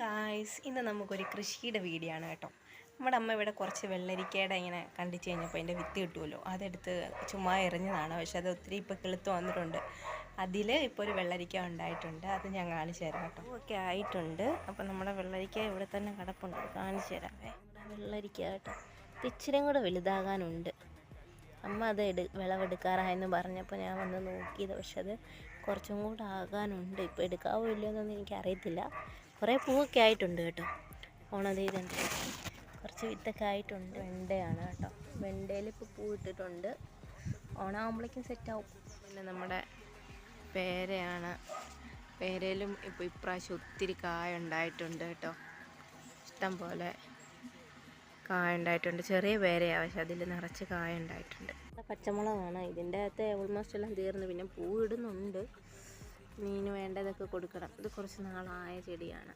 Guys, ഇന്ന് നമുക്കൊരു കൃഷിയുടെ വീഡിയോ ആണ് കേട്ടോ. നമ്മുടെ അമ്മ ഇവിടെ കുറച്ച് വെള്ളരിക്കയുടെ ഇങ്ങനെ കണ്ടിച്ച് കഴിഞ്ഞപ്പോൾ അതിൻ്റെ വിത്ത് കിട്ടുമല്ലോ, അതെടുത്ത് ചുമ്മാ എറിഞ്ഞതാണ്. പക്ഷെ അത് ഒത്തിരി ഇപ്പോൾ കിളുത്ത് വന്നിട്ടുണ്ട്. അതിൽ ഇപ്പോൾ ഒരു വെള്ളരിക്ക ഉണ്ടായിട്ടുണ്ട്. അത് ഞാൻ കാണിച്ചു തരാം കേട്ടോ. ഒക്കെ ആയിട്ടുണ്ട്. അപ്പം നമ്മുടെ വെള്ളരിക്ക ഇവിടെ തന്നെ കിടപ്പുണ്ട്, കാണിച്ചു തരാമേ. വെള്ളരിക്ക കേട്ടോ, ഇച്ചിരിയും കൂടെ വലുതാകാനുണ്ട്. അമ്മ അത് വിളവെടുക്കാറായെന്ന് പറഞ്ഞപ്പോൾ ഞാൻ വന്ന് നോക്കിയത്. പക്ഷെ അത് കുറച്ചും കൂടെ ആകാനുണ്ട്. ഇപ്പോൾ എടുക്കാവോ ഇല്ലയോ എന്നൊന്നും എനിക്കറിയത്തില്ല. കുറേ പൂവൊക്കെ ആയിട്ടുണ്ട് കേട്ടോ. ഓണതീതുണ്ട്, കുറച്ച് വിത്തൊക്കെ ആയിട്ടുണ്ട്. വെണ്ടയാണ് കേട്ടോ, വെണ്ടയിൽ ഇപ്പോൾ പൂ ഇട്ടിട്ടുണ്ട്. ഓണാകുമ്പോഴേക്കും സെറ്റാവും. പിന്നെ നമ്മുടെ പേരയാണ്. പേരയിലും ഇപ്പോൾ ഇപ്രാവശ്യം ഒത്തിരി കായ ഉണ്ടായിട്ടുണ്ട് കേട്ടോ. ഇഷ്ടം പോലെ കായ ഉണ്ടായിട്ടുണ്ട്. ചെറിയ പേരയാണ്, പക്ഷെ അതിൽ നിറച്ച് കായ ഉണ്ടായിട്ടുണ്ട്. പച്ചമുളകാണ്. ഇതിൻ്റെ അകത്ത് ഓൾമോസ്റ്റ് എല്ലാം തീർന്നു. പിന്നെ പൂ ഇടുന്നുണ്ട്. മീന് വേണ്ടതൊക്കെ കൊടുക്കണം. ഇത് കുറച്ച് നാളായ ചെടിയാണ്.